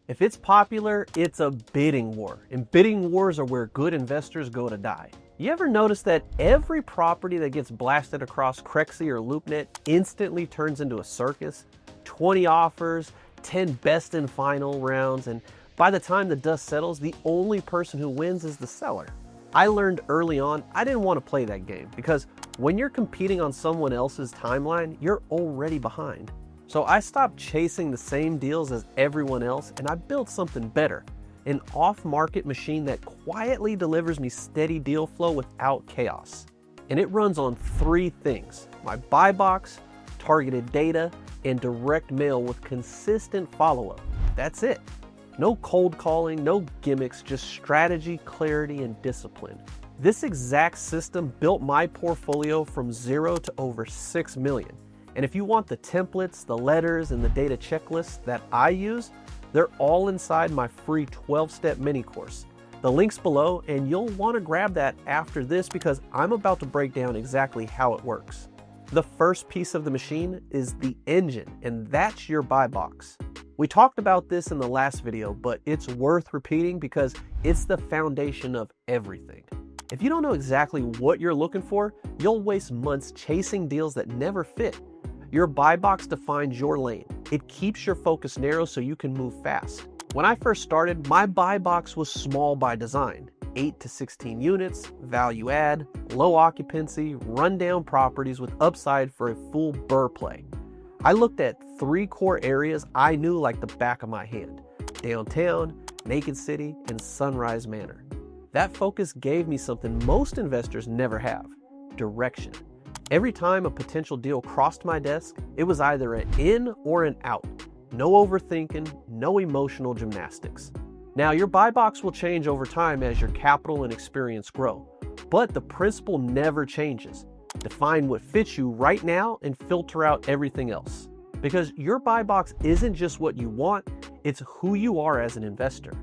If it's popular, it's a bidding war, and bidding wars are where good investors go to die. You ever notice that every property that gets blasted across Crexy or LoopNet instantly turns into a circus? 20 offers, 10 best and final rounds, and by the time the dust settles, the only person who wins is the seller. I learned early on I didn't want to play that game because when you're competing on someone else's timeline, you're already behind. So I stopped chasing the same deals as everyone else and I built something better. An off-market machine that quietly delivers me steady deal flow without chaos. And it runs on 3 things: my buy box, targeted data, and direct mail with consistent follow-up. That's it. No cold calling, no gimmicks, just strategy, clarity, and discipline. This exact system built my portfolio from 0 to over 6 million. And if you want the templates, the letters, and the data checklists that I use, they're all inside my free 12-step mini course. The link's below, and you'll want to grab that after this because I'm about to break down exactly how it works. The first piece of the machine is the engine, and that's your buy box. We talked about this in the last video, but it's worth repeating because it's the foundation of everything. If you don't know exactly what you're looking for, you'll waste months chasing deals that never fit. Your buy box defines your lane. It keeps your focus narrow so you can move fast. When I first started, my buy box was small by design. 8 to 16 units, value add, low occupancy, rundown properties with upside for a full burr play. I looked at 3 core areas I knew like the back of my hand: downtown, Naked City, and Sunrise Manor. That focus gave me something most investors never have: direction. Every time a potential deal crossed my desk, it was either an in or an out. No overthinking, no emotional gymnastics. Now, your buy box will change over time as your capital and experience grow, but the principle never changes. Define what fits you right now and filter out everything else. Because your buy box isn't just what you want, it's who you are as an investor.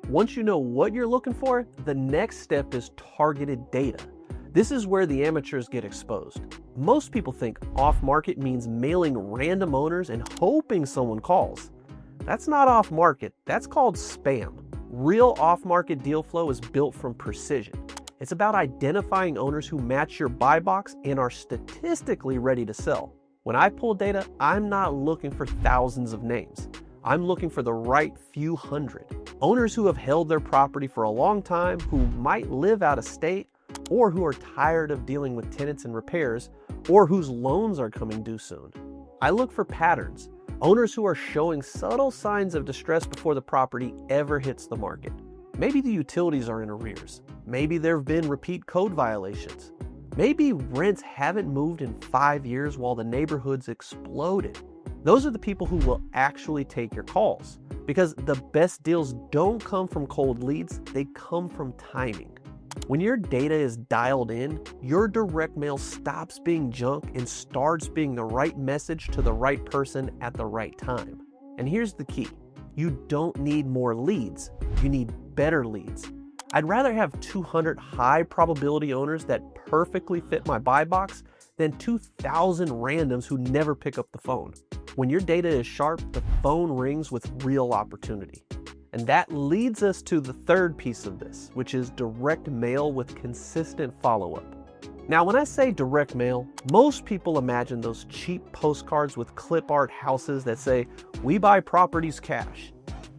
Once you know what you're looking for, the next step is targeted data. This is where the amateurs get exposed. Most people think off-market means mailing random owners and hoping someone calls. That's not off-market, that's called spam. Real off-market deal flow is built from precision. It's about identifying owners who match your buy box and are statistically ready to sell. When I pull data, I'm not looking for thousands of names. I'm looking for the right few hundred. Owners who have held their property for a long time, who might live out of state, or who are tired of dealing with tenants and repairs, or whose loans are coming due soon. I look for patterns. Owners who are showing subtle signs of distress before the property ever hits the market. Maybe the utilities are in arrears. Maybe there have been repeat code violations. Maybe rents haven't moved in 5 years while the neighborhood's exploded. Those are the people who will actually take your calls, because the best deals don't come from cold leads, they come from timing. When your data is dialed in, your direct mail stops being junk and starts being the right message to the right person at the right time. And here's the key: you don't need more leads, you need better leads. I'd rather have 200 high probability owners that perfectly fit my buy box than 2,000 randoms who never pick up the phone. When your data is sharp, the phone rings with real opportunity. And that leads us to the third piece of this, which is direct mail with consistent follow-up. Now, when I say direct mail, most people imagine those cheap postcards with clip art houses that say, "We buy properties cash."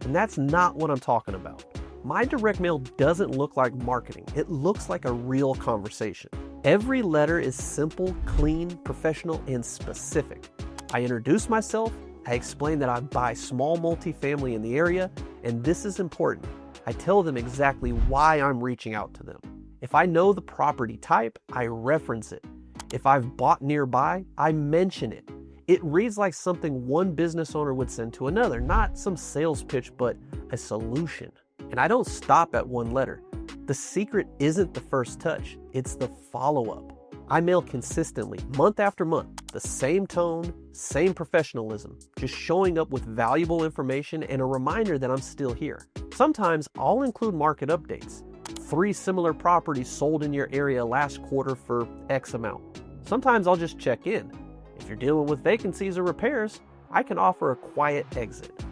And that's not what I'm talking about. My direct mail doesn't look like marketing. It looks like a real conversation. Every letter is simple, clean, professional, and specific. I introduce myself, I explain that I buy small multifamily in the area, and this is important. I tell them exactly why I'm reaching out to them. If I know the property type, I reference it. If I've bought nearby, I mention it. It reads like something one business owner would send to another, not some sales pitch, but a solution. And I don't stop at one letter. The secret isn't the first touch, it's the follow-up. I mail consistently, month after month, the same tone, same professionalism, just showing up with valuable information and a reminder that I'm still here. Sometimes I'll include market updates. 3 similar properties sold in your area last quarter for X amount. Sometimes I'll just check in. If you're dealing with vacancies or repairs, I can offer a quiet exit.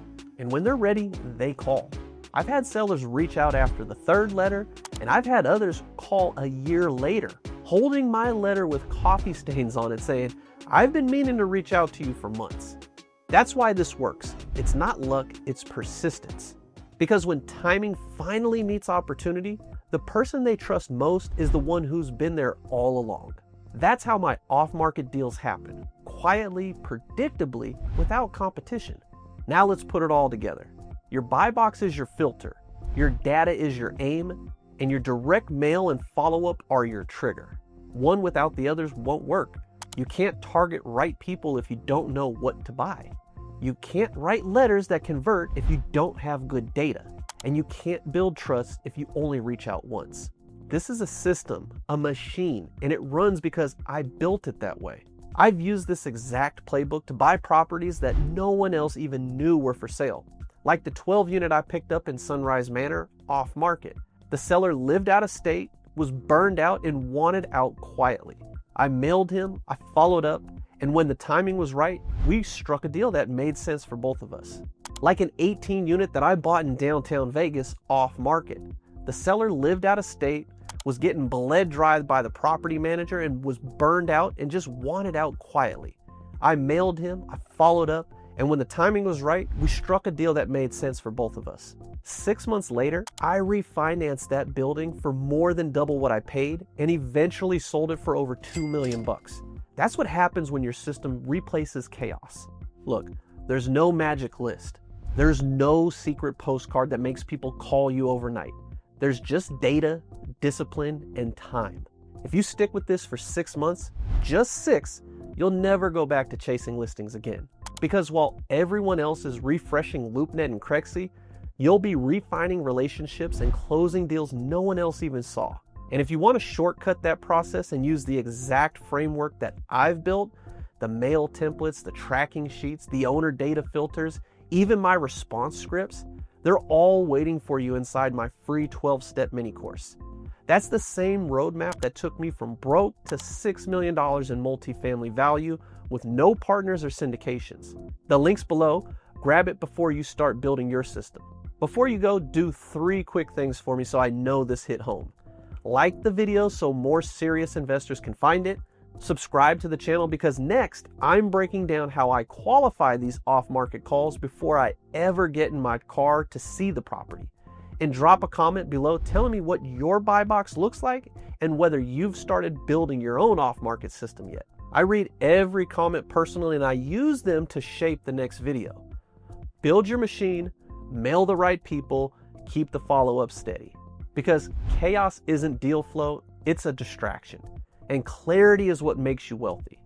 and when they're ready, they call. I've had sellers reach out after the third letter, and I've had others call a year later, holding my letter with coffee stains on it saying, "I've been meaning to reach out to you for months." That's why this works. It's not luck, it's persistence. Because when timing finally meets opportunity, the person they trust most is the one who's been there all along. That's how my off-market deals happen, quietly, predictably, without competition. Now let's put it all together. Your buy box is your filter, your data is your aim, and your direct mail and follow-up are your trigger. One without the others won't work. You can't target right people if you don't know what to buy. You can't write letters that convert if you don't have good data. And you can't build trust if you only reach out once. This is a system, a machine, and it runs because I built it that way. I've used this exact playbook to buy properties that no one else even knew were for sale. Like the 12 unit I picked up in Sunrise Manor off market. The seller lived out of state, was burned out, and wanted out quietly. I mailed him, I followed up, and when the timing was right, we struck a deal that made sense for both of us. Like an 18 unit that I bought in downtown Vegas off market. The seller lived out of state, was getting bled dry by the property manager, and was burned out and just wanted out quietly. I mailed him, I followed up, and when the timing was right, we struck a deal that made sense for both of us. 6 months later, I refinanced that building for more than double what I paid and eventually sold it for over $2 million. That's what happens when your system replaces chaos. Look, there's no magic list. There's no secret postcard that makes people call you overnight. There's just data, discipline, and time. If you stick with this for 6 months, just 6, you'll never go back to chasing listings again. Because while everyone else is refreshing LoopNet and Crexy, you'll be refining relationships and closing deals no one else even saw. And if you want to shortcut that process and use the exact framework that I've built, the mail templates, the tracking sheets, the owner data filters, even my response scripts, they're all waiting for you inside my free 12-step mini course. That's the same roadmap that took me from broke to $6 million in multifamily value with no partners or syndications. The link's below. Grab it before you start building your system. Before you go, do 3 quick things for me so I know this hit home. Like the video so more serious investors can find it. Subscribe to the channel because next I'm breaking down how I qualify these off-market calls before I ever get in my car to see the property. And drop a comment below telling me what your buy box looks like and whether you've started building your own off-market system yet. I read every comment personally and I use them to shape the next video. Build your machine, mail the right people, keep the follow-up steady. Because chaos isn't deal flow, it's a distraction. And clarity is what makes you wealthy.